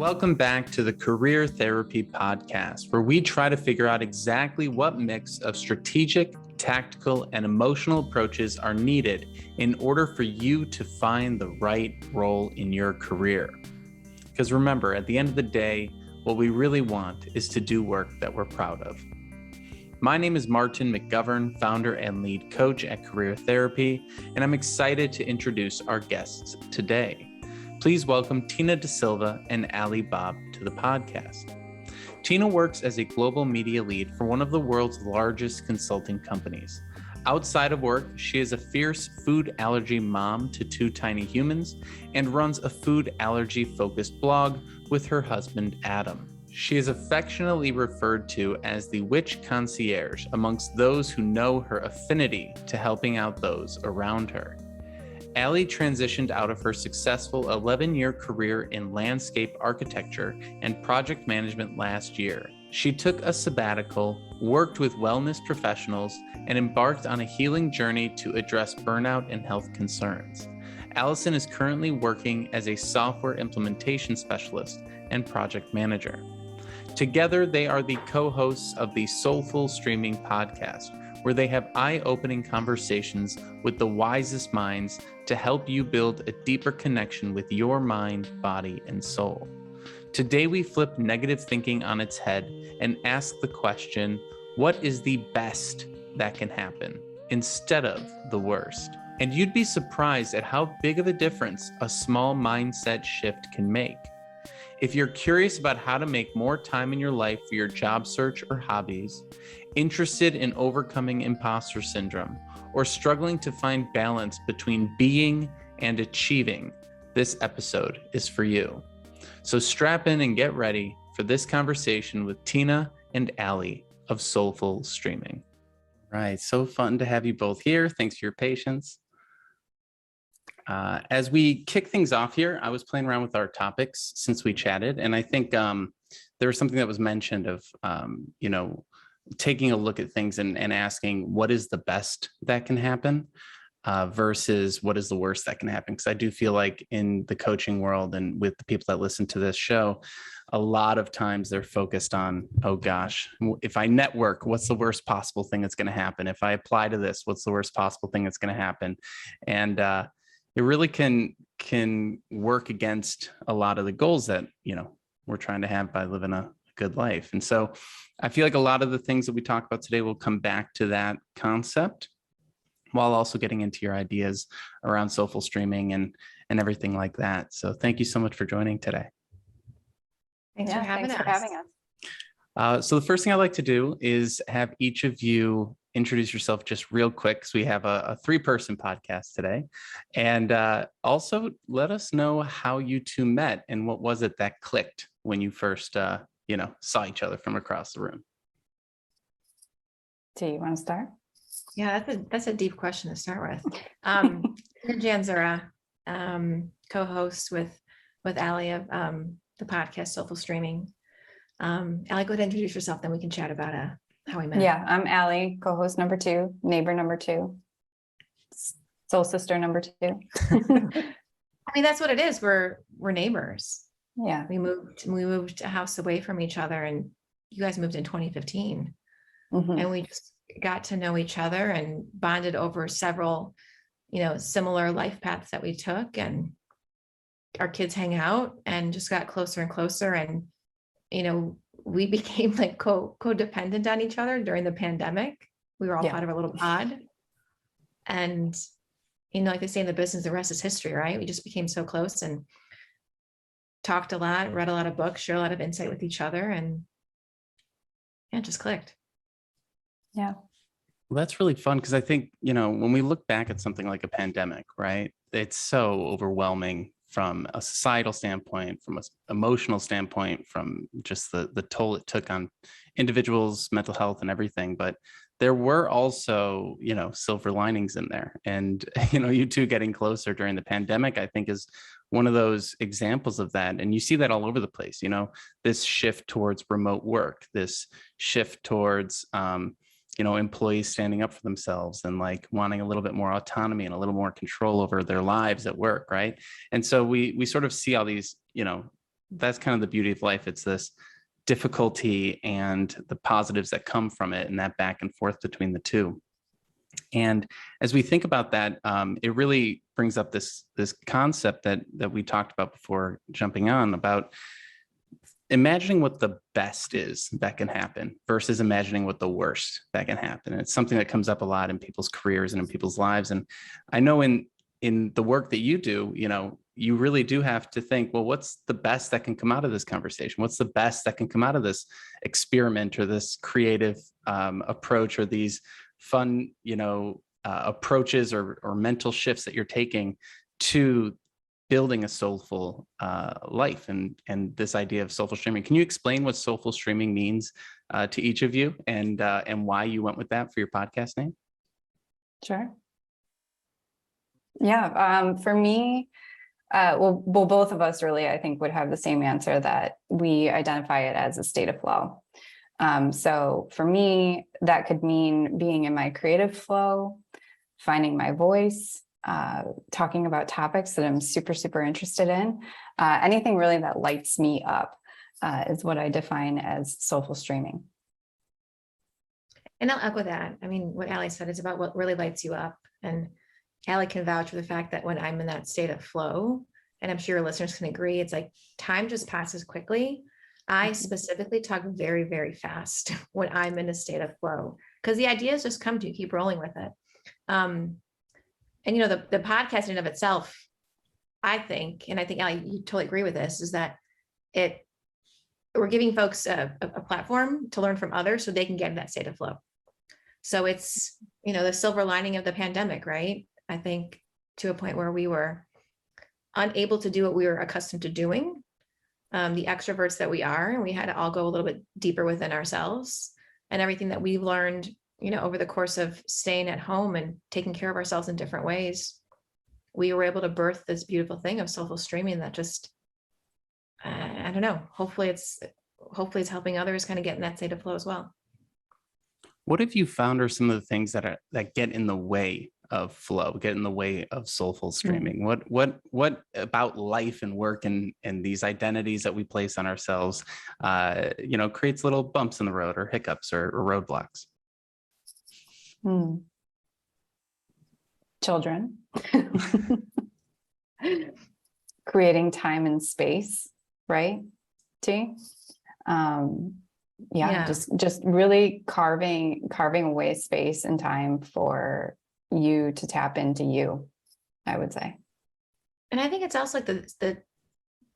Welcome back to the Career Therapy Podcast, where we try to figure out exactly what mix of strategic, tactical, and emotional approaches are needed in order for you to find the right role in your career. Because remember, at the end of the day, what we really want is to do work that we're proud of. My name is Martin McGovern, founder and lead coach at Career Therapy, and I'm excited to introduce our guests today. Please welcome Tina DaSilva and Ali Bobb to the podcast. Tina works as a global media lead for one of the world's largest consulting companies. Outside of work, she is a fierce food allergy mom to 2 tiny humans and runs a food allergy-focused blog with her husband, Adam. She is affectionately referred to as the witch concierge amongst those who know her affinity to helping out those around her. Ali transitioned out of her successful 11-year career in landscape architecture and project management last year. She took a sabbatical, worked with wellness professionals, and embarked on a healing journey to address burnout and health concerns. Allison is currently working as a software implementation specialist and project manager. Together, they are the co-hosts of the Soulful Streaming Podcast, where they have eye-opening conversations with the wisest minds to help you build a deeper connection with your mind, body, and soul. Today, we flip negative thinking on its head and ask the question, what is the best that can happen instead of the worst? And you'd be surprised at how big of a difference a small mindset shift can make. If you're curious about how to make more time in your life for your job search or hobbies, interested in overcoming imposter syndrome, or struggling to find balance between being and achieving, this episode is for you. So strap in and get ready for this conversation with Tina and Ali of Soulful Streaming. Right, so fun to have you both here. Thanks for your patience. As we kick things off here, I was playing around with our topics since we chatted, and I think there was something that was mentioned of, taking a look at things and asking what is the best that can happen versus what is the worst that can happen. Because I do feel like in the coaching world and with the people that listen to this show, a lot of times they're focused on, oh gosh, if I network, what's the worst possible thing that's going to happen? If I apply to this, what's the worst possible thing that's going to happen? And it really can work against a lot of the goals that, we're trying to have by living a good life. And so I feel like a lot of the things that we talk about today will come back to that concept while also getting into your ideas around soulful streaming and everything like that. So thank you so much for joining today. Thanks for having us. So the first thing I'd like to do is have each of you introduce yourself just real quick, because we have a 3-person podcast today. And also let us know how you two met and what was it that clicked when you first, saw each other from across the room. Do you want to start? Yeah, that's a deep question to start with. Janzura, co-host with Ali of the podcast Soulful Streaming. Ali, go ahead and introduce yourself, then we can chat about how we met. Yeah, I'm Ali, co-host number 2, neighbor number 2, soul sister number 2. I mean, that's what it is. We're neighbors. Yeah. We moved a house away from each other, and you guys moved in 2015. Mm-hmm. And we just got to know each other and bonded over several, similar life paths that we took, and our kids hang out and just got closer and closer. And, we became like codependent on each other during the pandemic. We were all part of a little pod. And, like they say in the business, the rest is history, right? We just became so close and talked a lot, read a lot of books, shared a lot of insight with each other, and it just clicked. Yeah. Well, that's really fun because I think, when we look back at something like a pandemic, right, it's so overwhelming from a societal standpoint, from an emotional standpoint, from just the toll it took on individuals' mental health and everything. But there were also, silver linings in there. And, you two getting closer during the pandemic, I think is one of those examples of that. And you see that all over the place, this shift towards remote work, this shift towards, employees standing up for themselves and like wanting a little bit more autonomy and a little more control over their lives at work. Right. And so we sort of see all these, that's kind of the beauty of life. It's this difficulty and the positives that come from it, and that back and forth between the two. And as we think about that, it really brings up this concept that we talked about before jumping on, about imagining what the best is that can happen versus imagining what the worst that can happen. And it's something that comes up a lot in people's careers and in people's lives. And I know in the work that you do, you really do have to think, well, what's the best that can come out of this conversation? What's the best that can come out of this experiment or this creative approach, or these fun, approaches or mental shifts that you're taking to building a soulful life and this idea of soulful streaming. Can you explain what soulful streaming means to each of you, and why you went with that for your podcast name? Sure. Yeah. For me, well, both of us really, I think, would have the same answer, that we identify it as a state of flow. So for me, that could mean being in my creative flow, finding my voice, talking about topics that I'm super, super interested in. Anything really that lights me up is what I define as soulful streaming. And I'll echo that. I mean, what Ali said is about what really lights you up. And Ali can vouch for the fact that when I'm in that state of flow, and I'm sure your listeners can agree, it's like time just passes quickly. I specifically talk very, very fast when I'm in a state of flow, because the ideas just come to you, keep rolling with it. And the podcast in and of itself, I think, and I think Ali, you totally agree with this, is that we're giving folks a platform to learn from others so they can get in that state of flow. So it's, the silver lining of the pandemic, right? I think to a point where we were unable to do what we were accustomed to doing, the extroverts that we are, and we had to all go a little bit deeper within ourselves, and everything that we've learned, over the course of staying at home and taking care of ourselves in different ways, we were able to birth this beautiful thing of soulful streaming that just, I don't know, hopefully it's helping others kind of get in that state of flow as well. What have you found are some of the things that get in the way of flow, get in the way of soulful streaming? What about life and work and these identities that we place on ourselves, creates little bumps in the road or hiccups or roadblocks? Children. Creating time and space, right? T. Just really carving away space and time for you to tap into you, I would say. And I think it's also like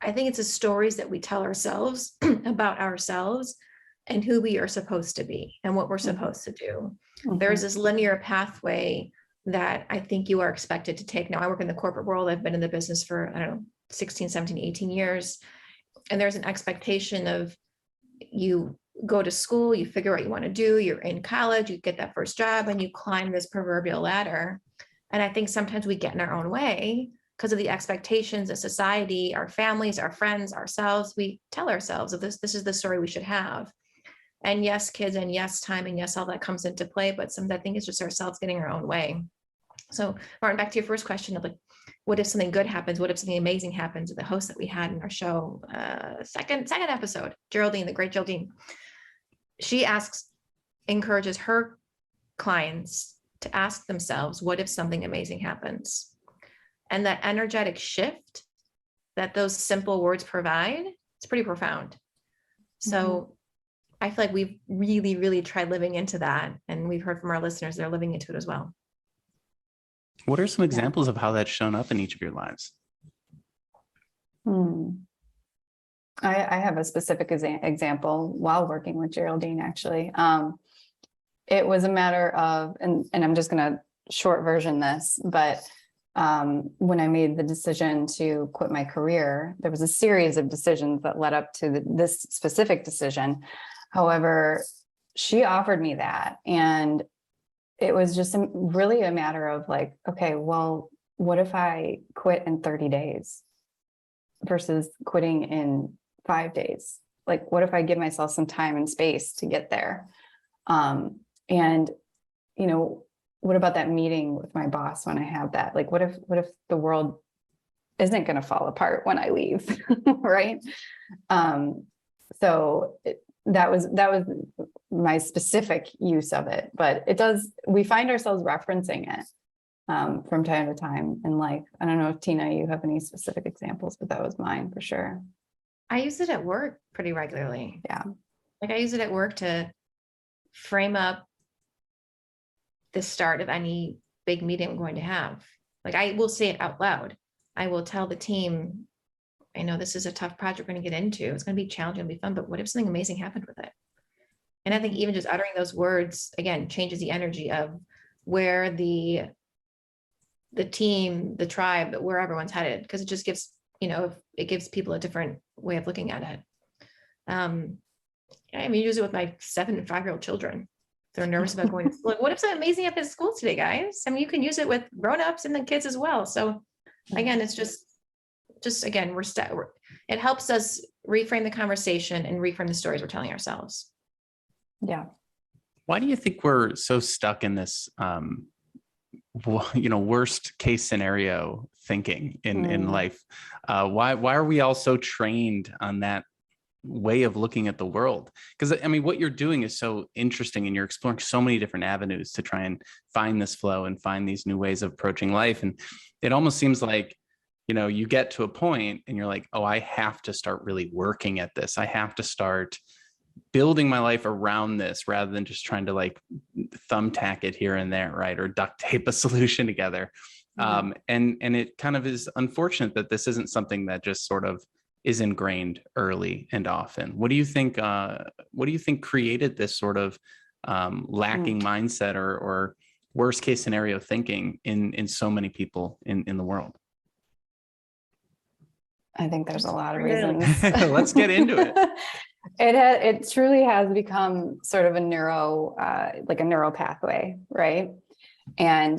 I think it's the stories that we tell ourselves about ourselves and who we are supposed to be and what we're supposed to do. Mm-hmm. There's this linear pathway that I think you are expected to take. Now, I work in the corporate world. I've been in the business for, 16, 17, 18 years. And there's an expectation of, you go to school, you figure out what you want to do, you're in college, you get that first job, and you climb this proverbial ladder. And I think sometimes we get in our own way because of the expectations of society, our families, our friends, ourselves. We tell ourselves that this is the story we should have. And yes, kids, and yes, time, and yes, all that comes into play. But sometimes I think it's just ourselves getting our own way. So, Martin, back to your first question of like, what if something good happens? What if something amazing happens? The host that we had in our show, second episode, Geraldine, the great Geraldine, she encourages her clients to ask themselves, what if something amazing happens? And that energetic shift that those simple words provide, it's pretty profound. So I feel like we've really, really tried living into that. And we've heard from our listeners, they're living into it as well. What are some examples of how that's shown up in each of your lives? I have a specific example while working with Geraldine, actually. It was a matter of, and I'm just going to short version this, but when I made the decision to quit my career, there was a series of decisions that led up to this specific decision. However, she offered me that, and it was just really a matter of like, okay, well, what if I quit in 30 days versus quitting in 5 days? Like, what if I give myself some time and space to get there? And, what about that meeting with my boss when I had that? Like, what if the world isn't going to fall apart when I leave. Right. So that was my specific use of it, but we find ourselves referencing it from time to time in life. I don't know if Tina, you have any specific examples, but that was mine for sure. I use it at work pretty regularly. Yeah. Like I use it at work to frame up the start of any big meeting I'm going to have. Like I will say it out loud. I will tell the team, I know this is a tough project we're going to get into. It's going to be challenging, it'll be fun, but what if something amazing happened with it? And I think even just uttering those words, again, changes the energy of where the team, the tribe, where everyone's headed, because it just gives, it gives people a different way of looking at it. I mean, use it with my 7 and 5-year-old children. They're nervous about going to school. Like, what if something amazing happened at school today, guys? I mean, you can use it with grownups and the kids as well. So again, it's just again, it helps us reframe the conversation and reframe the stories we're telling ourselves. Yeah. Why do you think we're so stuck in this, worst case scenario thinking in life? Why are we all so trained on that way of looking at the world? Because I mean, what you're doing is so interesting, and you're exploring so many different avenues to try and find this flow and find these new ways of approaching life. And it almost seems like, you get to a point and you're like, oh, I have to start really working at this. I have to start building my life around this rather than just trying to like thumbtack it here and there, right? Or duct tape a solution together. And it kind of is unfortunate that this isn't something that just sort of is ingrained early and often. What do you think created this sort of lacking mindset or worst case scenario thinking in so many people in the world? I think there's a lot of reasons. Let's get into it. It truly has become sort of a neuro pathway, right? And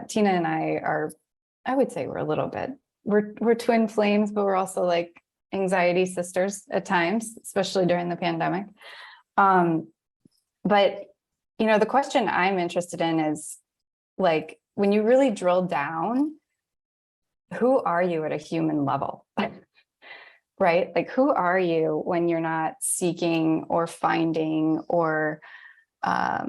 Tina and I would say we're twin flames, but we're also like anxiety sisters at times, especially during the pandemic. But the question I'm interested in is like, when you really drill down, who are you at a human level? Right? Like, who are you when you're not seeking or finding or I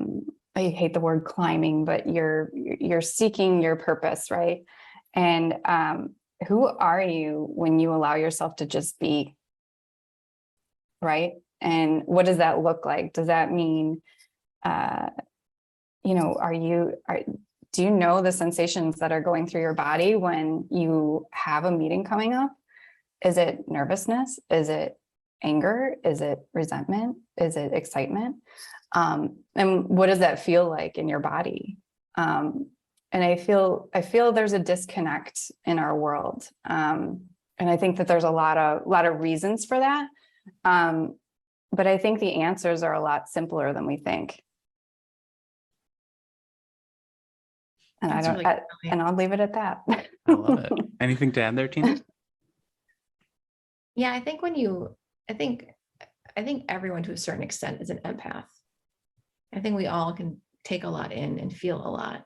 hate the word climbing, but you're seeking your purpose, right? And who are you when you allow yourself to just be? Right? And what does that look like? Does that mean do you know the sensations that are going through your body when you have a meeting coming up? Is it nervousness? Is it anger? Is it resentment? Is it excitement? And what does that feel like in your body? And I feel there's a disconnect in our world. And I think that there's a lot of reasons for that. But I think the answers are a lot simpler than we think. And I'll leave it at that. I love it. Anything to add there, Tina? Yeah, I think everyone to a certain extent is an empath. I think we all can take a lot in and feel a lot.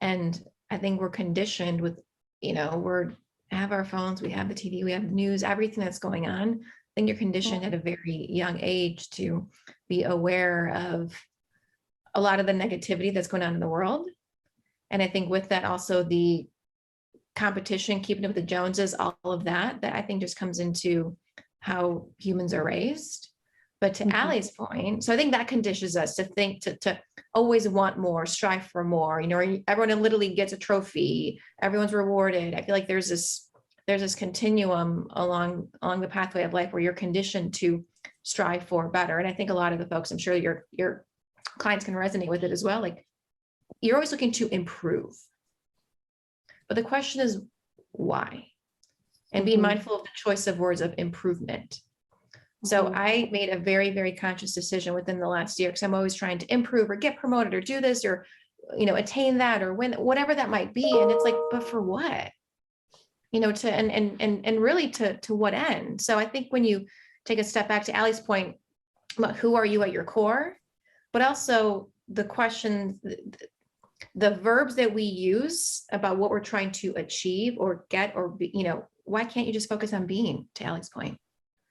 And I think we're conditioned with, we have our phones, we have the TV, we have the news, everything that's going on. I think you're conditioned at a very young age to be aware of a lot of the negativity that's going on in the world. And I think with that also the competition, keeping up with the Joneses, all of that I think just comes into how humans are raised. But to Ali's point, so I think that conditions us to think to always want more, strive for more, everyone literally gets a trophy, everyone's rewarded. I feel like there's this continuum along the pathway of life where you're conditioned to strive for better. And I think a lot of the folks, I'm sure your clients can resonate with it as well. Like, you're always looking to improve. But the question is why? And being mindful of the choice of words of improvement. So I made a very, very conscious decision within the last year, because I'm always trying to improve or get promoted or do this or, attain that or win, whatever that might be. And it's like, but for what? And really to what end? So I think when you take a step back to Ali's point about who are you at your core, but also the question, the verbs that we use about what we're trying to achieve or get or be, why can't you just focus on being, to Allie's point?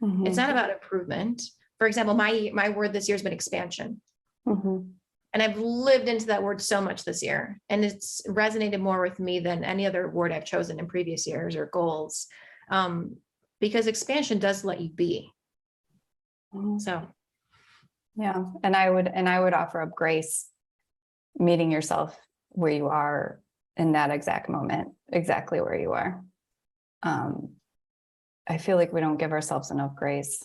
Mhm. It's not about improvement. For example, my word this year has been expansion. Mhm. And I've lived into that word so much this year. And it's resonated more with me than any other word I've chosen in previous years or goals. Because expansion does let you be. Mhm. So Yeah. And I would offer up grace, meeting yourself where you are in that exact moment, exactly where you are. I feel like we don't give ourselves enough grace.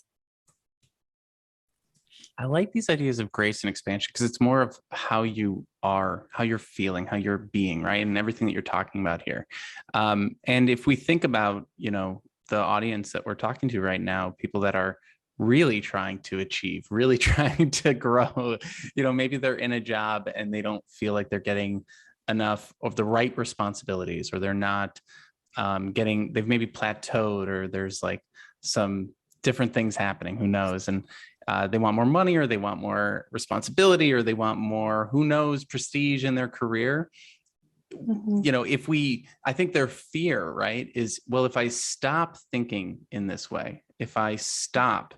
I like these ideas of grace and expansion because it's more of how you are, how you're feeling, how you're being, right? And everything that you're talking about here. And if we think about, the audience that we're talking to right now, people that are really trying to achieve, really trying to grow, maybe they're in a job and they don't feel like they're getting enough of the right responsibilities, or they're not they've maybe plateaued, or there's like some different things happening, who knows? And they want more money, or they want more responsibility, or they want more, who knows, prestige in their career. Mhm. I think their fear, right, is, well, if I stop thinking in this way, if I stop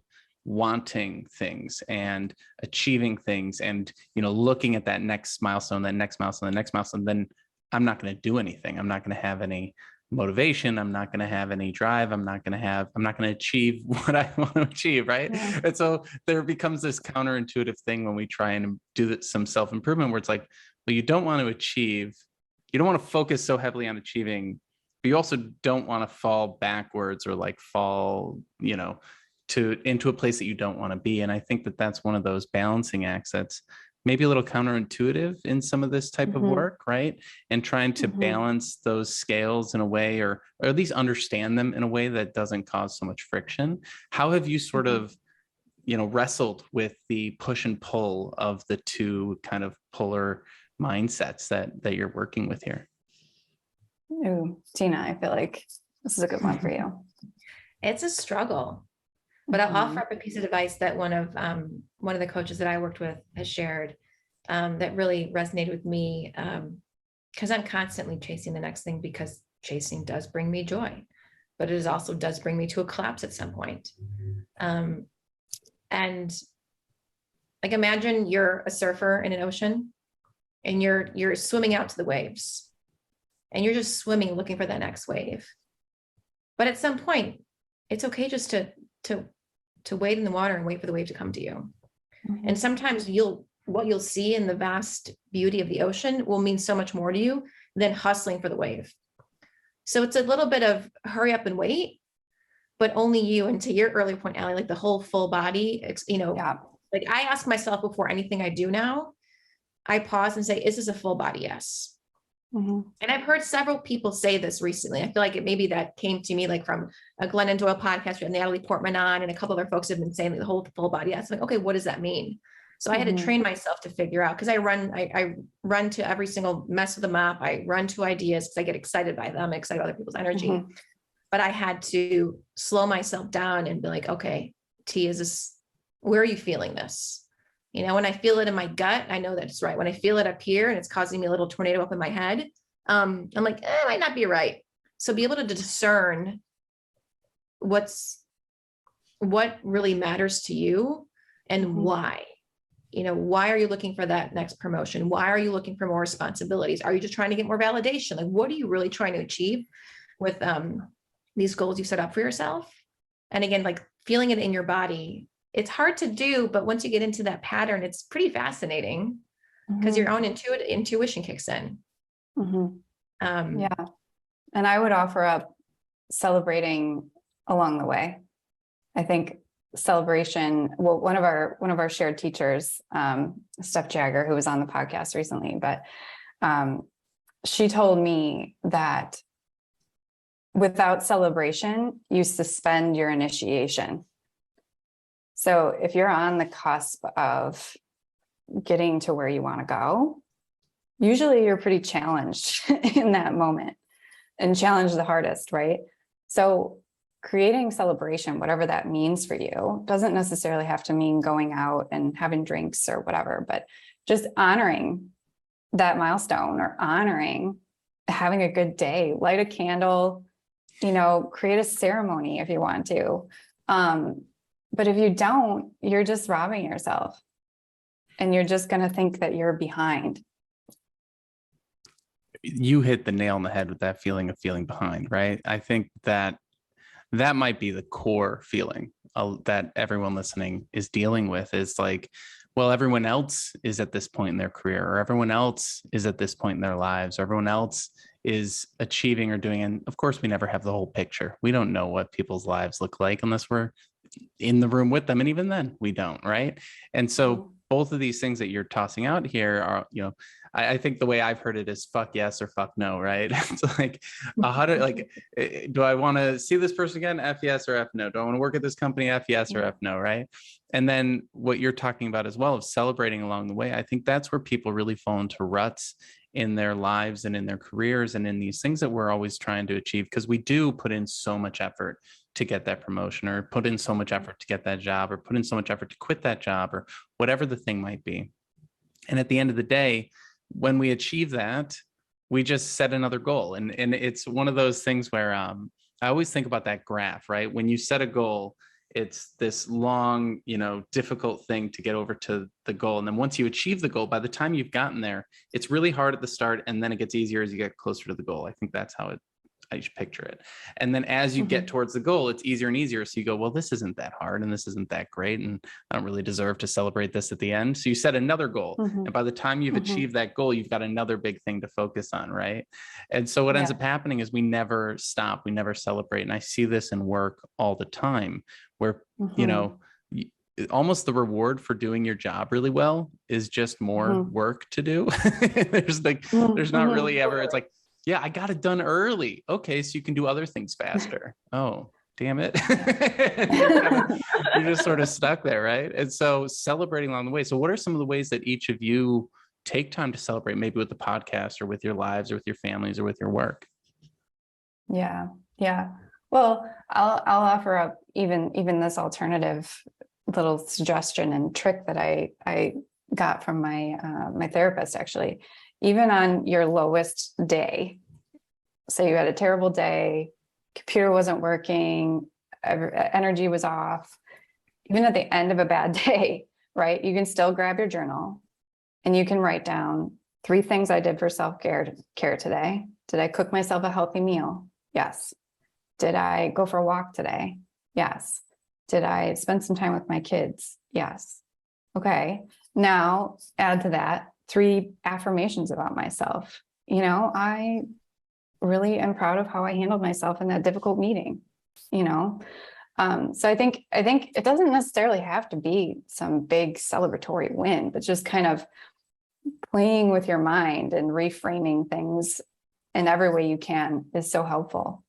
wanting things and achieving things and, looking at that next milestone, that next milestone, the next milestone, then I'm not going to do anything. I'm not going to have any motivation. I'm not going to have any drive. I'm not going to achieve what I want to achieve. Right. Yeah. And so there becomes this counterintuitive thing when we try and do some self-improvement, where it's like, well, you don't want to focus so heavily on achieving, but you also don't want to fall backwards, or like fall, into a place that you don't want to be. And I think that that's one of those balancing acts that's maybe a little counterintuitive in some of this type of Mhm. work, right? And trying to Mhm. balance those scales in a way, or at least understand them in a way that doesn't cause so much friction. How have you sort Mhm. of, wrestled with the push and pull of the two kind of polar mindsets that you're working with here? Ooh, Tina, I feel like this is a good one for you. it's a struggle. But I'll offer Mhm. up a piece of advice that one of the coaches that I worked with has shared, that really resonated with me, because I'm constantly chasing the next thing, because chasing does bring me joy, but it also does bring me to a collapse at some point. And like, imagine you're a surfer in an ocean and you're swimming out to the waves, and you're just swimming looking for that next wave. But at some point, it's okay just to wade in the water and wait for the wave to come to you. Mhm. And sometimes what you'll see in the vast beauty of the ocean will mean so much more to you than hustling for the wave. So it's a little bit of hurry up and wait, but only you. And to your earlier point, Ali, like the whole full body, Yeah. like I ask myself before anything I do now, I pause and say, is this a full body? Yes. Mhm. And I've heard several people say this recently. I feel like maybe that came to me like from a Glennon Doyle podcast with Natalie Portman on, and a couple other folks have been saying like the whole full body. Yes. Like, okay, what does that mean? So I had to Mhm. train myself to figure out, because I run to every single mess of the map. I run to ideas because I get excited by them, excited by other people's energy. Mhm. But I had to slow myself down and be like, okay, T, where are you feeling this? When I feel it in my gut, I know that it's right. When I feel it up here and it's causing me a little tornado up in my head, I'm like, it might not be right. So be able to discern what really matters to you and Mhm. why. Why are you looking for that next promotion? Why are you looking for more responsibilities? Are you just trying to get more validation? Like, what are you really trying to achieve with these goals you set up for yourself? And again, like feeling it in your body, it's hard to do, but once you get into that pattern, it's pretty fascinating, because your own intuition kicks in. Mhm. Um, Yeah. And I would offer up celebrating along the way. I think celebration, well, one of our shared teachers, Steph Jagger, who was on the podcast recently, but she told me that without celebration, you suspend your initiation. So if you're on the cusp of getting to where you want to go, usually you're pretty challenged in that moment, and challenged the hardest, right? So creating celebration, whatever that means for you, doesn't necessarily have to mean going out and having drinks or whatever, but just honoring that milestone, or honoring having a good day. Light a candle, create a ceremony if you want to. But if you don't, you're just robbing yourself, and you're just going to think that you're behind. You hit the nail on the head with that feeling of feeling behind, right? I think that might be the core feeling that everyone listening is dealing with, is like, well, everyone else is at this point in their career, or everyone else is at this point in their lives, or everyone else is achieving or doing. And of course, we never have the whole picture. We don't know what people's lives look like unless we're in the room with them. And even then we don't, right? And so both of these things that you're tossing out here are, I think the way I've heard it is fuck yes or fuck no, right? It's like, do I want to see this person again? F yes or F no. Do I want to work at this company? F yes or F no, right? And then what you're talking about as well of celebrating along the way, I think that's where people really fall into ruts in their lives and in their careers and in these things that we're always trying to achieve, because we do put in so much effort to get that promotion, or put in so much effort to get that job, or put in so much effort to quit that job, or whatever the thing might be. And at the end of the day, when we achieve that, we just set another goal. And it's one of those things where I always think about that graph, right? When you set a goal, it's this long, difficult thing to get over to the goal. And then once you achieve the goal, by the time you've gotten there, it's really hard at the start, and then it gets easier as you get closer to the goal. I think that's how I should picture it. And then as you get towards the goal, it's easier and easier. So you go, well, this isn't that hard, and this isn't that great, and I don't really deserve to celebrate this at the end. So you set another goal. And by the time you've achieved that goal, you've got another big thing to focus on, right? And so what ends up happening is we never stop, we never celebrate. And I see this in work all the time, where, almost the reward for doing your job really well is just more work to do. There's not really ever, it's like, yeah, I got it done early. Okay, so you can do other things faster. Oh, damn it. You're just sort of stuck there, right? And so celebrating along the way. So what are some of the ways that each of you take time to celebrate, maybe with the podcast, or with your lives, or with your families, or with your work? Yeah. Well, I'll offer up even this alternative little suggestion and trick that I got from my therapist, actually. Even on your lowest day, say you had a terrible day, computer wasn't working, energy was off, even at the end of a bad day, right? You can still grab your journal and you can write down 3 things I did for self-care today. Did I cook myself a healthy meal? Yes. Did I go for a walk today? Yes. Did I spend some time with my kids? Yes. Okay. Now add to that 3 affirmations about myself. I really am proud of how I handled myself in that difficult meeting, So I think it doesn't necessarily have to be some big celebratory win, but just kind of playing with your mind and reframing things in every way you can is so helpful.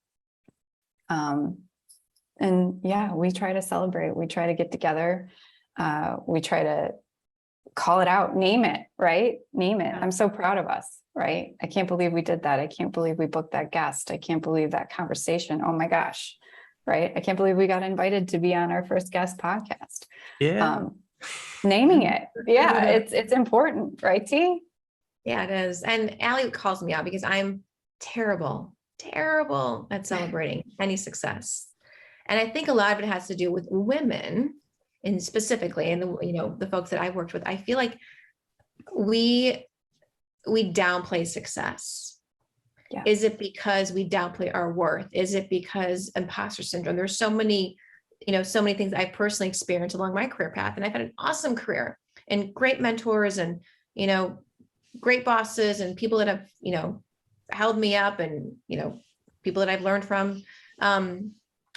And yeah, we try to celebrate, we try to get together, we try to call it out, name it, right? Name it. I'm so proud of us, right? I can't believe we did that. I can't believe we booked that guest. I can't believe that conversation. Oh my gosh, right? I can't believe we got invited to be on our first guest podcast. Yeah. Naming it. Yeah, it's important, right, T? Yeah, it is. And Ali calls me out because I'm terrible at celebrating any success. And I think a lot of it has to do with women, and specifically, and the folks that I've worked with. I feel like we downplay success. Yeah. Is it because we downplay our worth? Is it because imposter syndrome? There's so many things I've personally experienced along my career path, and I've had an awesome career and great mentors and great bosses and people that have held me up, and people that I've learned from.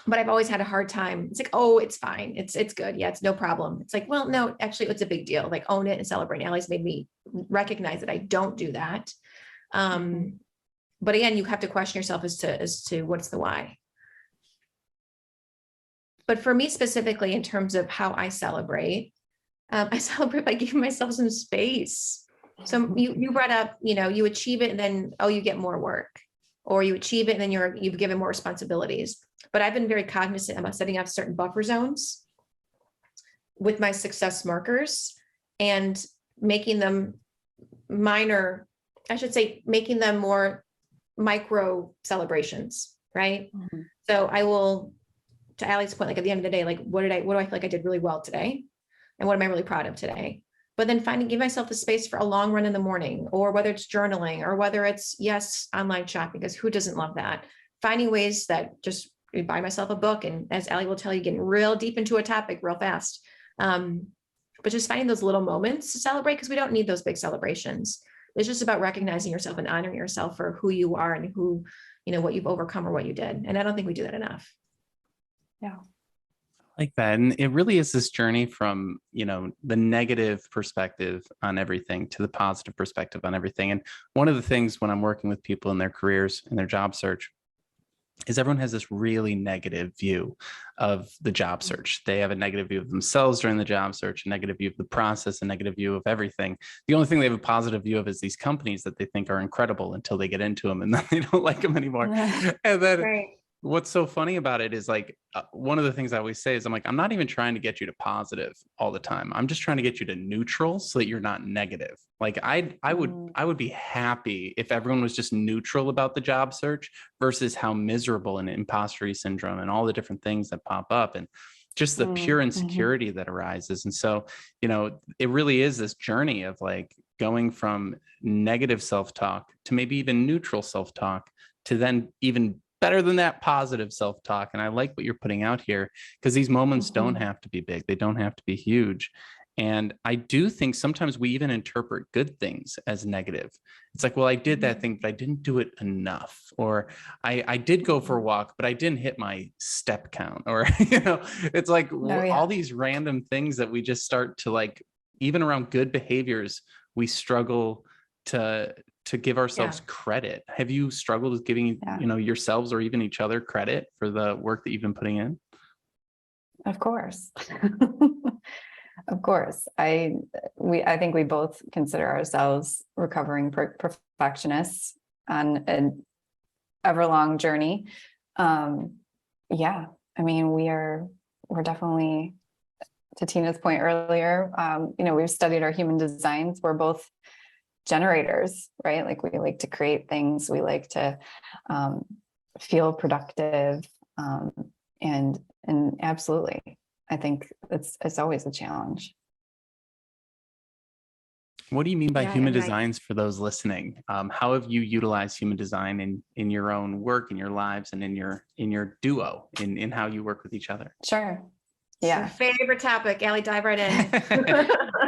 But I've always had a hard time. It's like, oh, it's fine. It's good. Yeah, it's no problem. It's like, well, no, actually it's a big deal. Like, own it and celebrate. Ali's made me recognize that I don't do that. But again, you have to question yourself as to what's the why. But for me specifically, in terms of how I celebrate by giving myself some space. So you brought up, you achieve it and then, you get more work, or you achieve it and then you've given more responsibilities. But I've been very cognizant about setting up certain buffer zones with my success markers and making them making them more micro celebrations. right? Mm-hmm. So I will, to Ali's point, like at the end of the day, like what do I feel like I did really well today? And what am I really proud of today? But then give myself the space for a long run in the morning, or whether it's journaling, or whether it's, yes, online shopping, because who doesn't love that? Finding ways that just buy myself a book. And as Ali will tell you, getting real deep into a topic real fast. But just finding those little moments to celebrate, because we don't need those big celebrations. It's just about recognizing yourself and honoring yourself for who you are and who, what you've overcome or what you did. And I don't think we do that enough. Yeah. Like that. And it really is this journey from, the negative perspective on everything to the positive perspective on everything. And one of the things when I'm working with people in their careers, in their job search, is everyone has this really negative view of the job search. They have a negative view of themselves during the job search, a negative view of the process, a negative view of everything. The only thing they have a positive view of is these companies that they think are incredible until they get into them, and then they don't like them anymore. And then Right. What's so funny about it is like, one of the things I always say is I'm like, I'm not even trying to get you to positive all the time. I'm just trying to get you to neutral so that you're not negative. Like I would be happy if everyone was just neutral about the job search versus how miserable and imposter syndrome and all the different things that pop up and just the pure insecurity that arises. And so, it really is this journey of like going from negative self-talk to maybe even neutral self-talk to then even better than that, positive self-talk. And I like what you're putting out here, because these moments don't have to be big. They don't have to be huge. And I do think sometimes we even interpret good things as negative. It's like, well, I did that thing, but I didn't do it enough. Or I did go for a walk, but I didn't hit my step count. Or, it's like all these random things that we just start to like, even around good behaviors, we struggle to give ourselves credit. Have you struggled with giving, yourselves or even each other credit for the work that you've been putting in? Of course. Of course. I think we both consider ourselves recovering perfectionists on an everlong journey. I mean, we're definitely, to Tina's point earlier, we've studied our human designs. We're both generators, right? Like we like to create things. We like to feel productive. And absolutely, I think it's always a challenge. What do you mean by human designs for those listening? How have you utilized human design in your own work, in your lives, and in your duo, in how you work with each other? Sure. Yeah. Favorite topic. Ali, dive right in.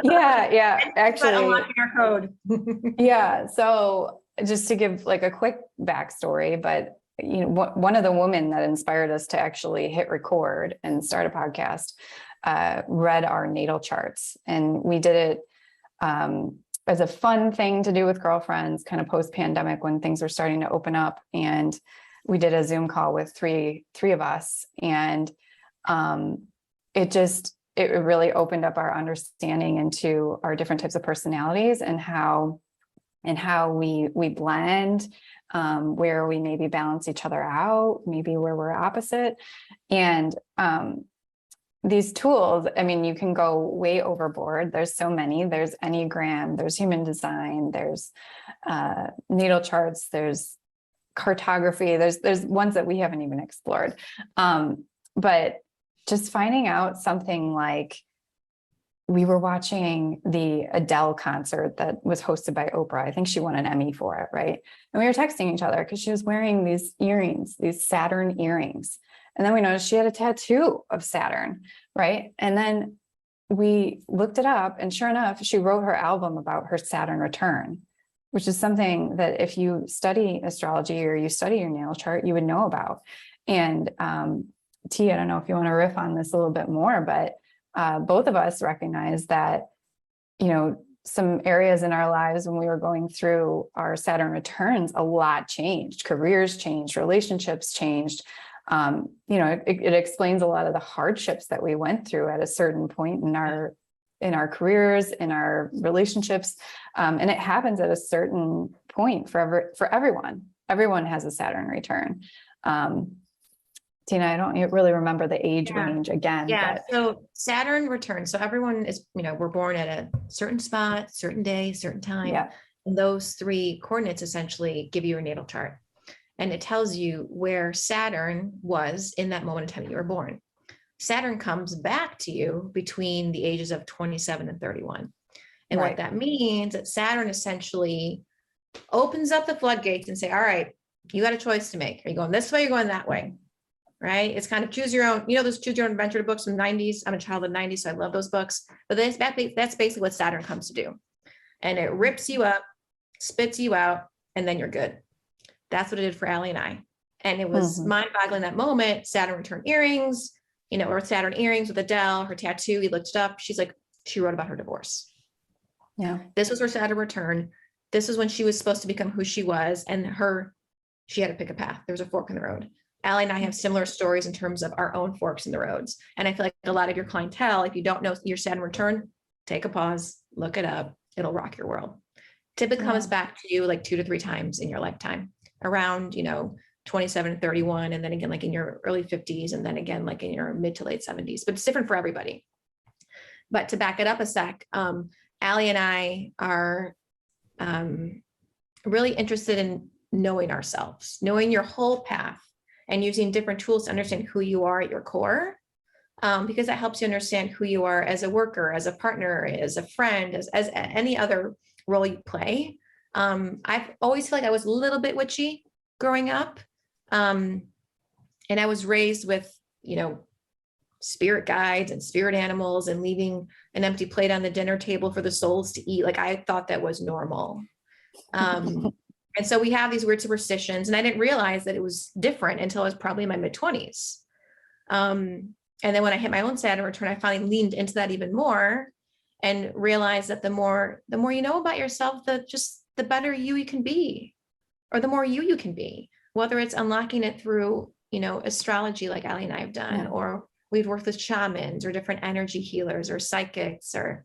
Yeah. Actually, unlocking our code. Yeah. So just to give like a quick backstory, but one of the women that inspired us to actually hit record and start a podcast read our natal charts, and we did it as a fun thing to do with girlfriends, kind of post-pandemic when things were starting to open up. And we did a Zoom call with three of us, and it really opened up our understanding into our different types of personalities and how we blend, where we maybe balance each other out, maybe where we're opposite. And these tools, I mean, you can go way overboard. There's so many. There's Enneagram, there's human design, there's natal charts, there's cartography, there's ones that we haven't even explored. But just finding out something like, we were watching the Adele concert that was hosted by Oprah. I think she won an Emmy for it, right? And we were texting each other because she was wearing these earrings, these Saturn earrings. And then we noticed she had a tattoo of Saturn, right? And then we looked it up, and sure enough, she wrote her album about her Saturn return, which is something that if you study astrology or you study your natal chart, you would know about. And T, I don't know if you want to riff on this a little bit more, but both of us recognize that, some areas in our lives when we were going through our Saturn returns, a lot changed. Careers changed, relationships changed. It explains a lot of the hardships that we went through at a certain point in our careers, in our relationships. And it happens at a certain point for everyone. Everyone has a Saturn return. Tina, I don't really remember the age range again. Yeah. But... So Saturn returns. So everyone is, we're born at a certain spot, certain day, certain time. Yeah. And those three coordinates essentially give you a natal chart. and it tells you where Saturn was in that moment in time that you were born. Saturn comes back to you between the ages of 27 and 31. And Right. what that means, that Saturn essentially opens up the floodgates and say, all right, you got a choice to make. Are you going this way? Or going that way? Right? It's kind of choose your own, those choose your own adventure books from the 90s. I'm a child of the 90s, so I love those books. But that's basically what Saturn comes to do. And it rips you up, spits you out, and then you're good. That's what it did for Ali and I. And it was mind-boggling that moment. Saturn returned earrings, or Saturn earrings with Adele, her tattoo. He looked it up. She's like, she wrote about her divorce. Yeah. This was her Saturn return. This was when she was supposed to become who she was. And she had to pick a path. There was a fork in the road. Ali and I have similar stories in terms of our own forks in the roads. And I feel like a lot of your clientele, if you don't know your Saturn return, take a pause, look it up. It'll rock your world. Typically comes back to you like 2 to 3 times in your lifetime, around, 27 to 31. And then again, like in your early 50s, and then again, like in your mid to late 70s, but it's different for everybody. But to back it up a sec, Ali and I are really interested in knowing ourselves, knowing your whole path, and using different tools to understand who you are at your core, because that helps you understand who you are as a worker, as a partner, as a friend, as any other role you play. I've always felt like I was a little bit witchy growing up. And I was raised with, spirit guides and spirit animals and leaving an empty plate on the dinner table for the souls to eat. Like I thought that was normal. And so we have these weird superstitions, and I didn't realize that it was different until I was probably in my mid-20s. And then when I hit my own Saturn return, I finally leaned into that even more and realized that the more you know about yourself, the better you can be, or the more you can be, whether it's unlocking it through, astrology like Ali and I have done, or we've worked with shamans or different energy healers or psychics, or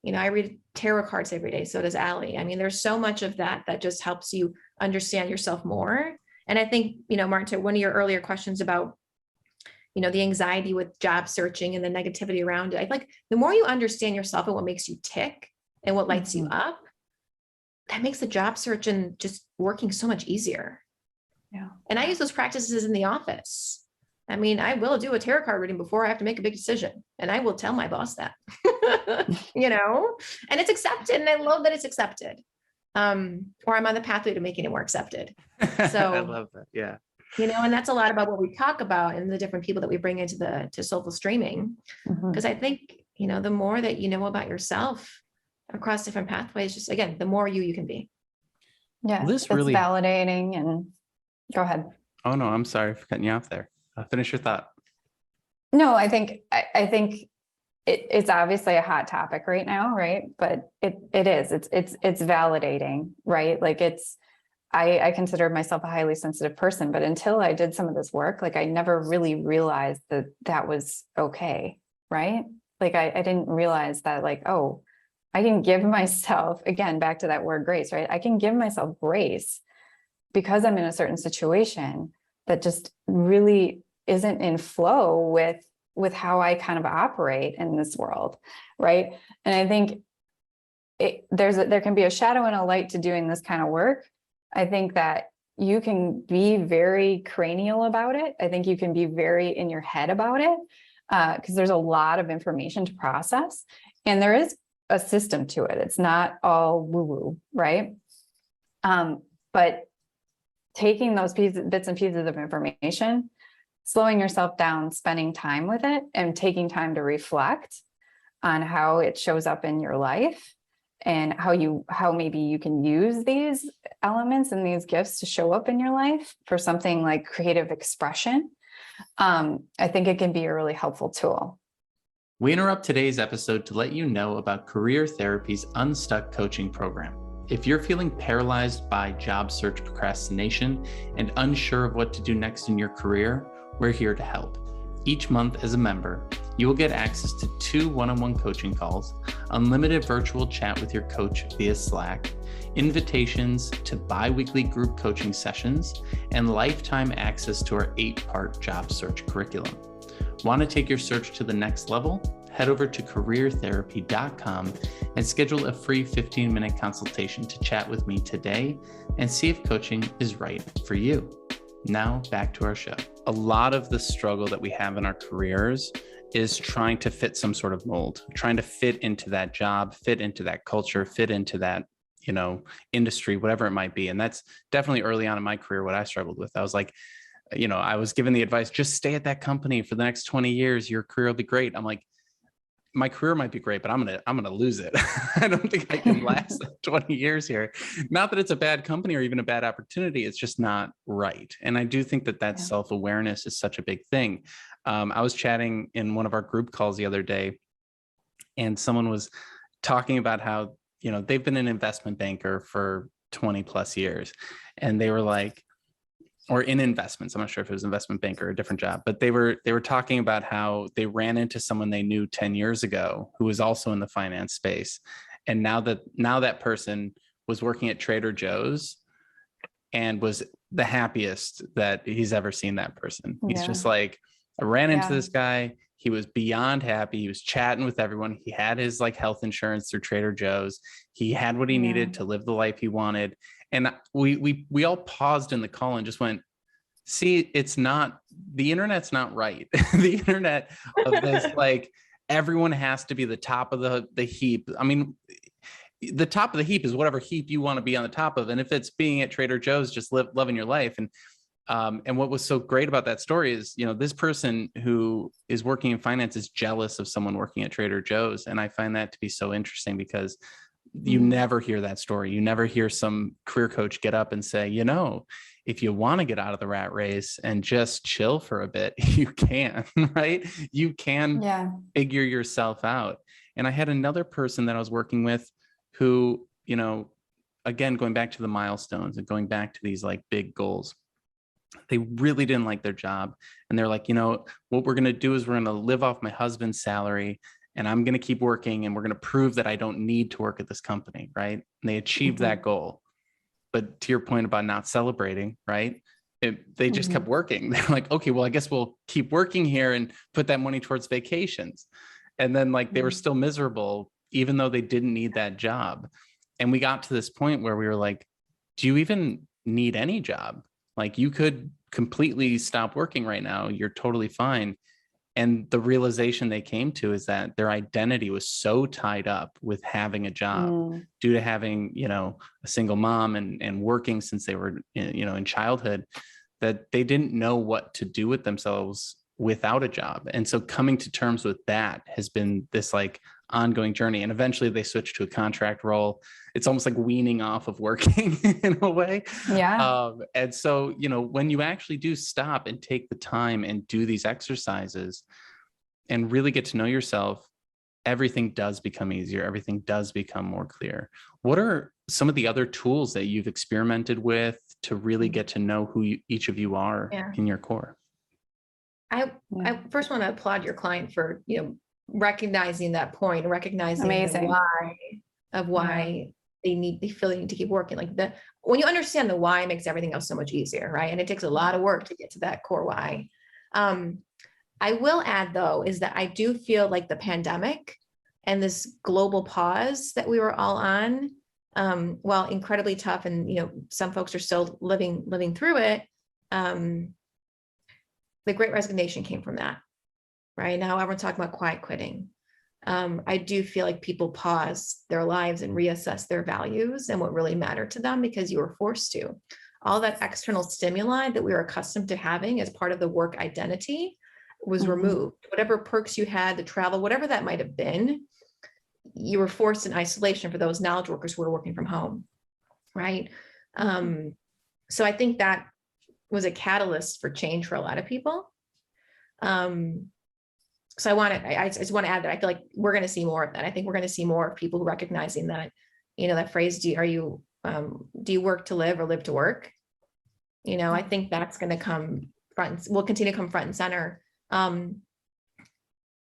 I read tarot cards every day. So does Ali. I mean, there's so much of that just helps you understand yourself more. And I think, Martin, to one of your earlier questions about, the anxiety with job searching and the negativity around it, I feel like the more you understand yourself and what makes you tick and what lights you up, that makes the job search and just working so much easier. Yeah. And I use those practices in the office. I mean, I will do a tarot card reading before I have to make a big decision. And I will tell my boss that, and it's accepted. And I love that it's accepted. Or I'm on the pathway to making it more accepted. So I love that. Yeah. And that's a lot about what we talk about and the different people that we bring into to Soulful Streaming. Because I think, the more that you know about yourself across different pathways, just again, the more you can be. Yeah. Well, it's validating. And go ahead. Oh no, I'm sorry for cutting you off there. Finish your thought. No, I think it's obviously a hot topic right now, right? But it is. It's validating, right? Like I consider myself a highly sensitive person, but until I did some of this work, like I never really realized that was okay, right? Like I didn't realize that, like, oh, I can give myself, again, back to that word grace, right? I can give myself grace because I'm in a certain situation that just really isn't in flow with how I kind of operate in this world, right? And I think there can be a shadow and a light to doing this kind of work. I think that you can be very cranial about it. I think you can be very in your head about it, because there's a lot of information to process, and there is a system to it. It's not all woo-woo, right? But taking those bits and pieces of information, slowing yourself down, spending time with it, and taking time to reflect on how it shows up in your life, and how maybe you can use these elements and these gifts to show up in your life for something like creative expression. I think it can be a really helpful tool. We interrupt today's episode to let you know about Career Therapy's Unstuck coaching program. If you're feeling paralyzed by job search procrastination and unsure of what to do next in your career, we're here to help. Each month as a member, you will get access to 2 one-on-one coaching calls, unlimited virtual chat with your coach via Slack, invitations to bi-weekly group coaching sessions, and lifetime access to our 8-part job search curriculum. Want to take your search to the next level? Head over to careertherapy.com and schedule a free 15-minute consultation to chat with me today and see if coaching is right for you. Now back to our show. A lot of the struggle that we have in our careers is trying to fit some sort of mold, trying to fit into that job, fit into that culture, fit into that, industry, whatever it might be. And that's definitely early on in my career what I struggled with. I was like, I was given the advice, just stay at that company for the next 20 years, your career will be great. I'm like, my career might be great, but I'm gonna lose it. I don't think I can last 20 years here. Not that it's a bad company or even a bad opportunity. It's just not right. And I do think that self-awareness is such a big thing. I was chatting in one of our group calls the other day, and someone was talking about how, they've been an investment banker for 20 plus years. And they were like, or in investments, I'm not sure if it was investment banker or a different job, but they were talking about how they ran into someone they knew 10 years ago who was also in the finance space. And now that person was working at Trader Joe's and was the happiest that he's ever seen that person. He's just like, I ran into this guy. He was beyond happy. He was chatting with everyone. He had his health insurance through Trader Joe's. He had what he needed to live the life he wanted. And we all paused in the call and just went, see, the internet's not right. The internet of this, everyone has to be the top of the heap. I mean, the top of the heap is whatever heap you want to be on the top of. And if it's being at Trader Joe's, just loving your life. And what was so great about that story is, this person who is working in finance is jealous of someone working at Trader Joe's. And I find that to be so interesting because you never hear that story. You never hear some career coach get up and say, if you want to get out of the rat race and just chill for a bit, you can, right? You can figure yourself out. And I had another person that I was working with who, again, going back to the milestones and going back to these big goals, they really didn't like their job. And they're like, what we're going to do is we're going to live off my husband's salary and I'm going to keep working and we're going to prove that I don't need to work at this company. Right. And they achieved that goal. But to your point about not celebrating, right? They just kept working. They're like, okay, well, I guess we'll keep working here and put that money towards vacations. And then they were still miserable, even though they didn't need that job. And we got to this point where we were like, do you even need any job? You could completely stop working right now. You're totally fine. And the realization they came to is that their identity was so tied up with having a job due to having, a single mom and working since they were, in childhood, that they didn't know what to do with themselves without a job. And so coming to terms with that has been this ongoing journey. And eventually they switched to a contract role. It's almost like weaning off of working in a way. Yeah. And so, when you actually do stop and take the time and do these exercises and really get to know yourself, everything does become easier. Everything does become more clear. What are some of the other tools that you've experimented with to really get to know who each of you are in your core? I first want to applaud your client for, recognizing that point, recognizing the why they feel they need to keep working. When you understand the why, it makes everything else so much easier, right? And it takes a lot of work to get to that core why. I will add though, is that I do feel like the pandemic and this global pause that we were all on, while incredibly tough, and some folks are still living through it. The Great Resignation came from that. Right now, everyone's talking about quiet quitting. I do feel like people pause their lives and reassess their values and what really mattered to them because you were forced to. All that external stimuli that we were accustomed to having as part of the work identity was removed. Whatever perks you had, the travel, whatever that might have been, you were forced in isolation for those knowledge workers who were working from home, right? So I think that was a catalyst for change for a lot of people. So I just want to add that I feel like we're going to see more of that. I think we're going to see more of people recognizing that, that phrase, do you work to live or live to work? I think that's going to come will continue to come front and center. And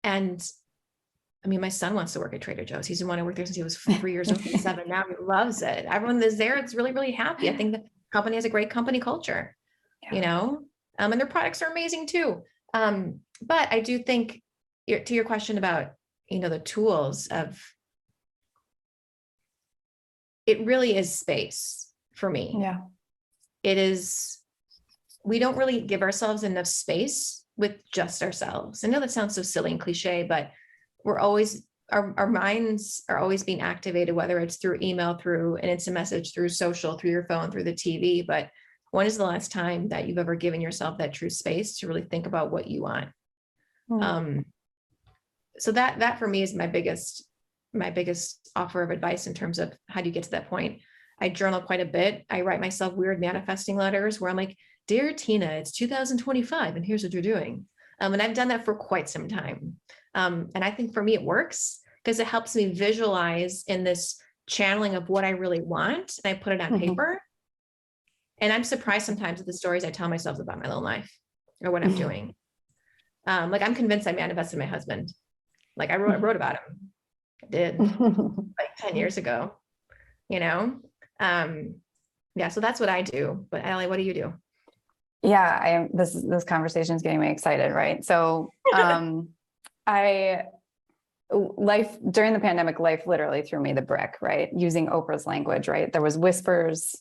I mean, my son wants to work at Trader Joe's. He's been wanting to work there since he was 3 years old, 7. Now he loves it. Everyone that's there, it's really, really happy. I think the company has a great company culture, and their products are amazing too. But I do think to your question about, the tools of, it really is space for me. Yeah. It is we don't really give ourselves enough space with just ourselves. I know that sounds so silly and cliche, but we're always, our minds are always being activated, whether it's through email, through an instant message, through social, through your phone, through the TV. But when is the last time that you've ever given yourself that true space to really think about what you want? So that for me is my biggest offer of advice in terms of how do you get to that point. I journal quite a bit. I write myself weird manifesting letters where I'm like, dear Tina, it's 2025 and here's what you're doing. And I've done that for quite some time. And I think for me, it works because it helps me visualize in this channeling of what I really want. And I put it on paper. And I'm surprised sometimes at the stories I tell myself about my own life or what I'm doing. Like I'm convinced I manifested my husband. Like I wrote about him. I did like 10 years ago, you know? Yeah. So that's what I do. But Ali, what do you do? Yeah, this conversation is getting me excited, right? So, life during the pandemic, life literally threw me the brick, right? Using Oprah's language, right? There was whispers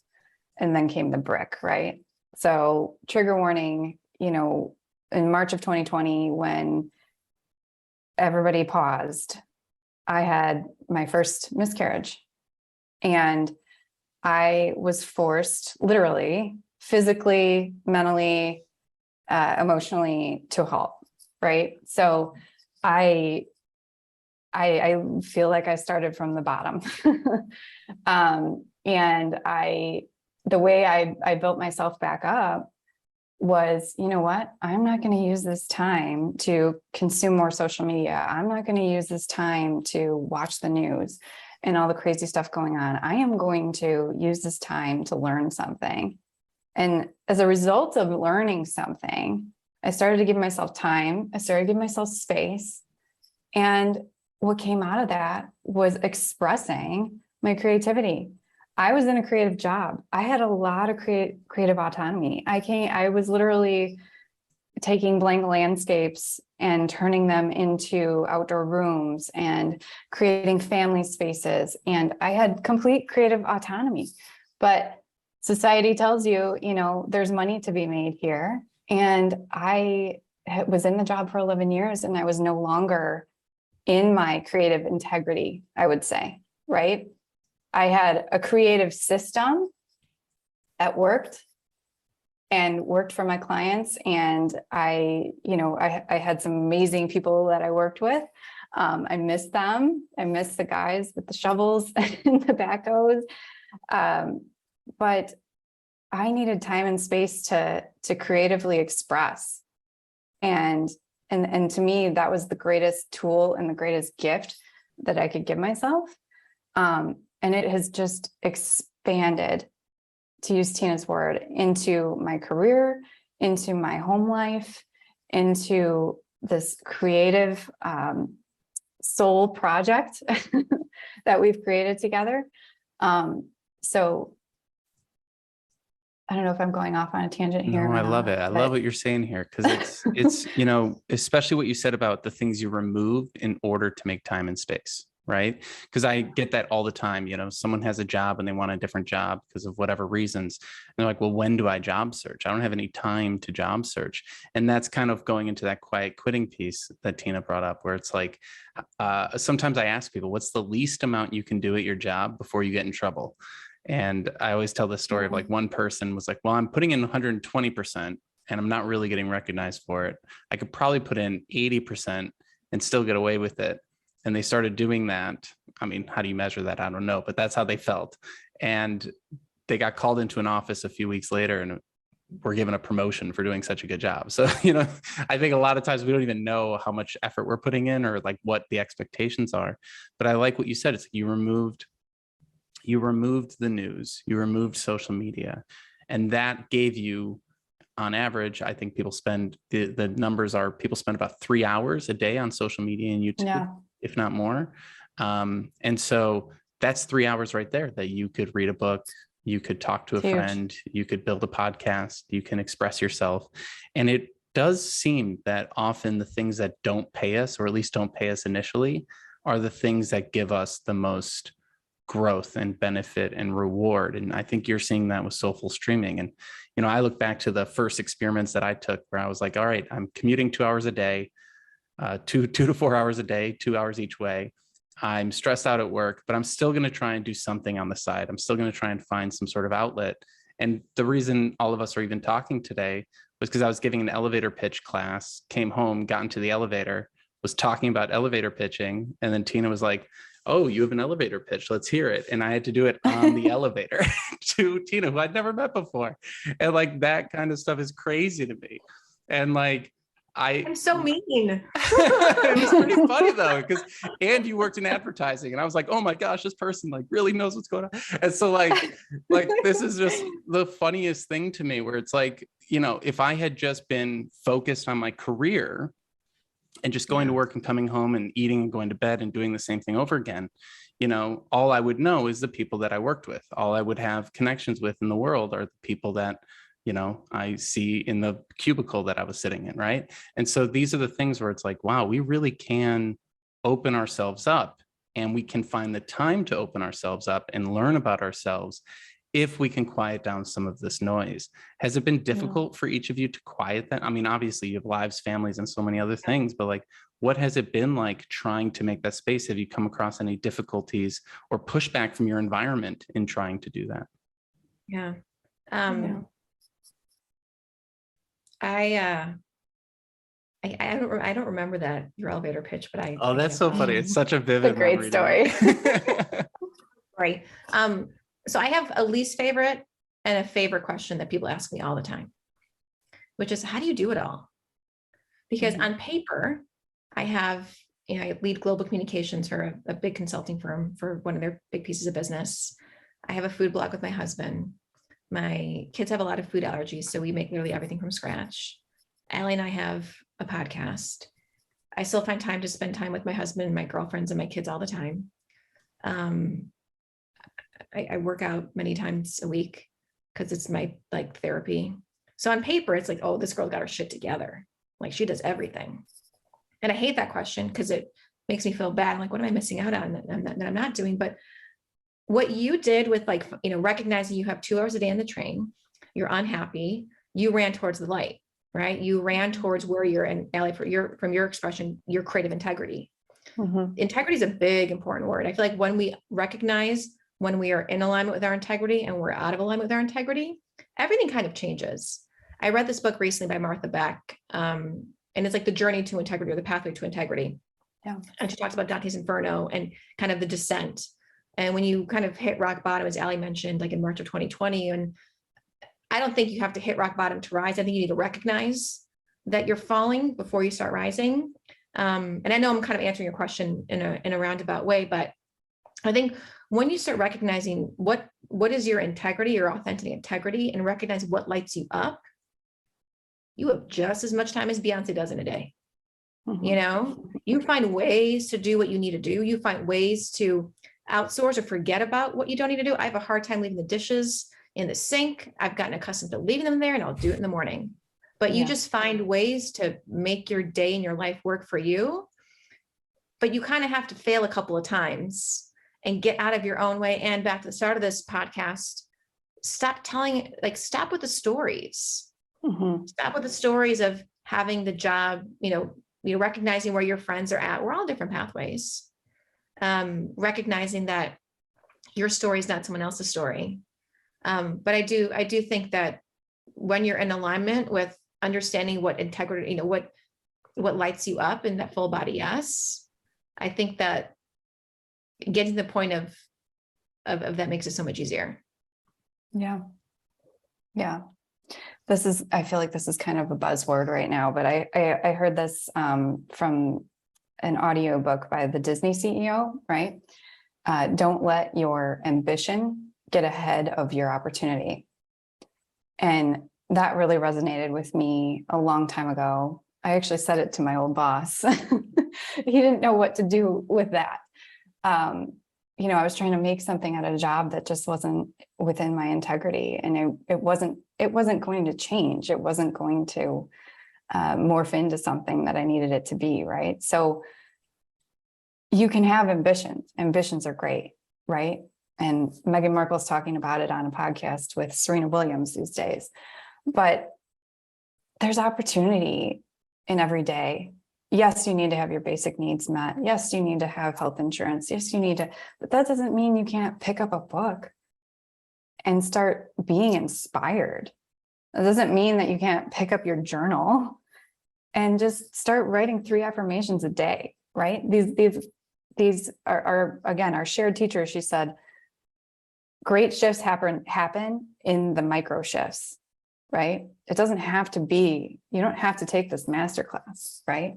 and then came the brick, right? So trigger warning, you know, in March of 2020, when everybody paused, I had my first miscarriage and I was forced literally, physically, mentally, emotionally to halt, right? So I feel like I started from the bottom. And the way I built myself back up was, you know what, I'm not going to use this time to consume more social media. I'm not going to use this time to watch the news and all the crazy stuff going on. I am going to use this time to learn something. And as a result of learning something, I started to give myself time. I started to give myself space. And what came out of that was expressing my creativity. I was in a creative job. I had a lot of creative autonomy. I was literally taking blank landscapes and turning them into outdoor rooms and creating family spaces. And I had complete creative autonomy. But society tells you, you know, there's money to be made here. And I was in the job for 11 years and I was no longer in my creative integrity, I would say, right? I had a creative system that worked and worked for my clients. And I had some amazing people that I worked with. I miss them. I miss the guys with the shovels and the backhoes. But I needed time and space to creatively express. And to me, that was the greatest tool and the greatest gift that I could give myself. And it has just expanded, to use Tina's word, into my career, into my home life, into this creative soul project that we've created together. So I don't know if I'm going off on a tangent here. No, I love it. I love what you're saying here because it's you know, especially what you said about the things you removed in order to make time and space, right? Because I get that all the time. You know, someone has a job and they want a different job because of whatever reasons. And they're like, well, when do I job search? I don't have any time to job search. And that's kind of going into that quiet quitting piece that Tina brought up, where it's like, sometimes I ask people, what's the least amount you can do at your job before you get in trouble? And I always tell this story of like one person was like, well, I'm putting in 120% and I'm not really getting recognized for it. I could probably put in 80% and still get away with it. And they started doing that. I mean, how do you measure that? I don't know, but that's how they felt. And they got called into an office a few weeks later and were given a promotion for doing such a good job. So, you know, I think a lot of times we don't even know how much effort we're putting in or like what the expectations are. But I like what you said. It's like you removed the news, you removed social media, and that gave you, on average, I think people spend, the numbers are people spend about 3 hours a day on social media and YouTube, if not more. And so that's 3 hours right there that you could read a book, you could talk to a friend, you could build a podcast, you can express yourself. And it does seem that often the things that don't pay us, or at least don't pay us initially, are the things that give us the most growth and benefit and reward. And I think you're seeing that with Soulful Streaming. And, I look back to the first experiments that I took where I was like, all right, I'm commuting 2 hours a day, 2 to 4 hours a day, 2 hours each way. I'm stressed out at work, but I'm still going to try and do something on the side. I'm still going to try and find some sort of outlet. And the reason all of us are even talking today was because I was giving an elevator pitch class, came home, got into the elevator, was talking about elevator pitching. And then Tina was like, oh, you have an elevator pitch. Let's hear it. And I had to do it on the elevator to Tina, who I'd never met before. And like that kind of stuff is crazy to me. And like, I'm so mean. It was pretty funny though, and you worked in advertising, and I was like, oh my gosh, this person like really knows what's going on. And so like this is just the funniest thing to me, where it's like, if I had just been focused on my career and just going to work and coming home and eating and going to bed and doing the same thing over again, all I would know is the people that I worked with. All I would have connections with in the world are the people that I see in the cubicle that I was sitting in, right? And so these are the things where it's like, wow, we really can open ourselves up, and we can find the time to open ourselves up and learn about ourselves if we can quiet down some of this noise. Has it been difficult for each of you to quiet that? I mean, obviously you have lives, families, and so many other things, but like, what has it been like trying to make that space? Have you come across any difficulties or pushback from your environment in trying to do that? Yeah. I don't remember that, your elevator pitch, but oh, that's so funny. It's such a vivid, great story. Right. So I have a least favorite and a favorite question that people ask me all the time, which is, how do you do it all? Because on paper, I have, I lead global communications for a big consulting firm for one of their big pieces of business. I have a food blog with my husband. My kids have a lot of food allergies, so we make literally everything from scratch. Ali and I have a podcast. I still find time to spend time with my husband, my girlfriends, and my kids all the time. I work out many times a week because it's my therapy. So on paper, it's like, oh, this girl got her shit together. Like, she does everything. And I hate that question because it makes me feel bad. I'm like, what am I missing out on that I'm not doing? But what you did with recognizing you have 2 hours a day on the train, you're unhappy, you ran towards the light, right? You ran towards where you're in, Ali, from your expression, your creative integrity. Integrity is a big, important word. I feel like when we recognize when we are in alignment with our integrity and we're out of alignment with our integrity, everything kind of changes. I read this book recently by Martha Beck, and it's like the journey to integrity, or the pathway to integrity. Yeah. And she talks about Dante's Inferno and kind of the descent. And when you kind of hit rock bottom, as Ali mentioned, like in March of 2020, and I don't think you have to hit rock bottom to rise. I think you need to recognize that you're falling before you start rising. And I know I'm kind of answering your question in a roundabout way, but I think when you start recognizing what is your integrity, your authentic integrity, and recognize what lights you up, you have just as much time as Beyonce does in a day. You find ways to do what you need to do. You find ways to outsource or forget about what you don't need to do. I have a hard time leaving the dishes in the sink. I've gotten accustomed to leaving them there, and I'll do it in the morning. But you just find ways to make your day and your life work for you. But you kind of have to fail a couple of times and get out of your own way. And back to the start of this podcast, stop with the stories. Stop with the stories of having the job, recognizing where your friends are at. We're all different pathways. Recognizing that your story is not someone else's story. But I do think that when you're in alignment with understanding what integrity, what lights you up in that full body yes, I think that getting to the point of that makes it so much easier. Yeah. I feel like this is kind of a buzzword right now, but I heard this from an audiobook by the Disney CEO, right? Don't let your ambition get ahead of your opportunity. And that really resonated with me a long time ago. I actually said it to my old boss. He didn't know what to do with that. I was trying to make something at a job that just wasn't within my integrity, and it wasn't going to change. It wasn't going to morph into something that I needed it to be, right? So you can have ambitions. Ambitions are great, right? And Meghan Markle's talking about it on a podcast with Serena Williams these days. But there's opportunity in every day. Yes, you need to have your basic needs met. Yes, you need to have health insurance. Yes, you need to, but that doesn't mean you can't pick up a book and start being inspired. It doesn't mean that you can't pick up your journal and just start writing 3 affirmations a day, right? These are again, our shared teacher, she said, great shifts happen in the micro shifts, right? It doesn't have to be, you don't have to take this masterclass, right?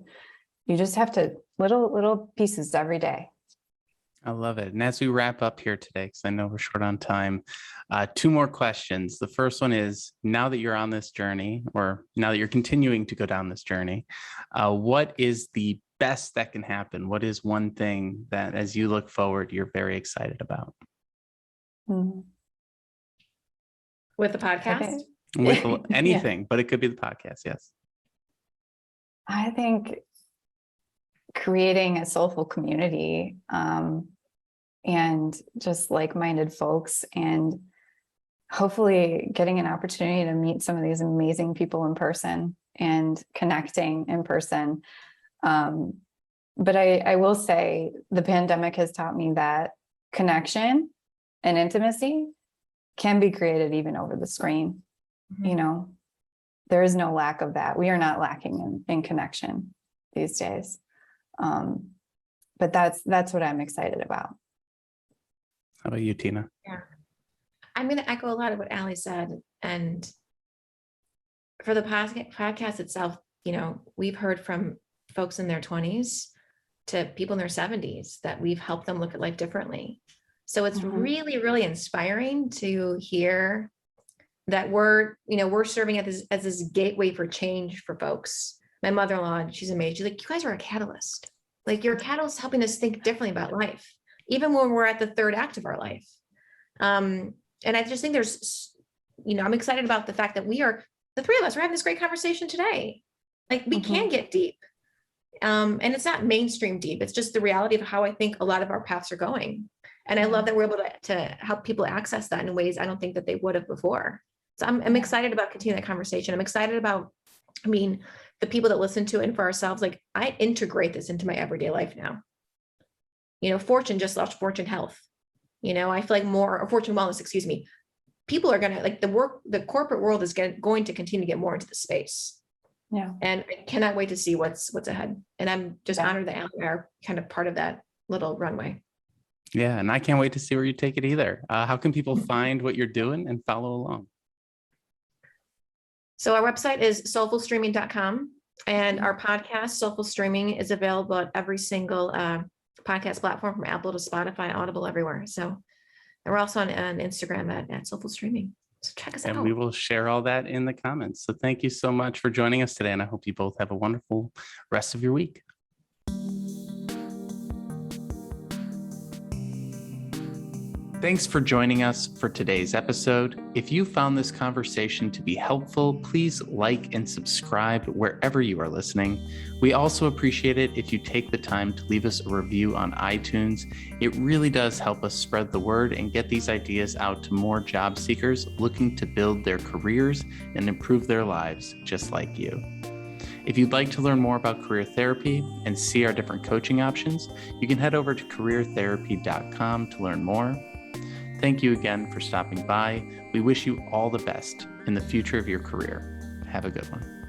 You just have to little pieces every day. I love it. And as we wrap up here today, because I know we're short on time, 2 more questions. The first one is, now that you're on this journey, or now that you're continuing to go down this journey, what is the best that can happen? What is one thing that, as you look forward, you're very excited about? With the podcast? With anything, but it could be the podcast. Yes. I think creating a soulful community, and just like-minded folks, and hopefully getting an opportunity to meet some of these amazing people in person and connecting in person. But I will say the pandemic has taught me that connection and intimacy can be created even over the screen. You know, there is no lack of that. We are not lacking in connection these days. But that's what I'm excited about. How about you, Tina? Yeah. I'm going to echo a lot of what Ali said. And for the podcast itself, you know, we've heard from folks in their 20s to people in their 70s that we've helped them look at life differently. So it's really, really inspiring to hear that we're serving as this gateway for change for folks. My mother-in-law, she's amazing. She's like, you guys are a catalyst. Like, you're a catalyst helping us think differently about life, even when we're at the 3rd act of our life. And I just think there's, I'm excited about the fact that the 3 of us are having this great conversation today. Like, we can get deep. And it's not mainstream deep. It's just the reality of how I think a lot of our paths are going. And I love that we're able to help people access that in ways I don't think that they would have before. So I'm excited about continuing that conversation. I'm excited about, the people that listen to it, and for ourselves. Like, I integrate this into my everyday life now. Fortune just launched Fortune Health. I feel like or Fortune Wellness, excuse me. People are going to, like, the corporate world is going to continue to get more into the space. Yeah. And I cannot wait to see what's ahead. And I'm just honored that Ali are kind of part of that little runway. Yeah. And I can't wait to see where you take it either. How can people find what you're doing and follow along? So our website is soulfulstreaming.com, and our podcast, Soulful Streaming, is available at every single podcast platform, from Apple to Spotify, Audible, everywhere. So, and we're also on Instagram at Soulful Streaming. So check us out. And we will share all that in the comments. So thank you so much for joining us today. And I hope you both have a wonderful rest of your week. Thanks for joining us for today's episode. If you found this conversation to be helpful, please like and subscribe wherever you are listening. We also appreciate it if you take the time to leave us a review on iTunes. It really does help us spread the word and get these ideas out to more job seekers looking to build their careers and improve their lives just like you. If you'd like to learn more about career therapy and see our different coaching options, you can head over to careertherapy.com to learn more. Thank you again for stopping by. We wish you all the best in the future of your career. Have a good one.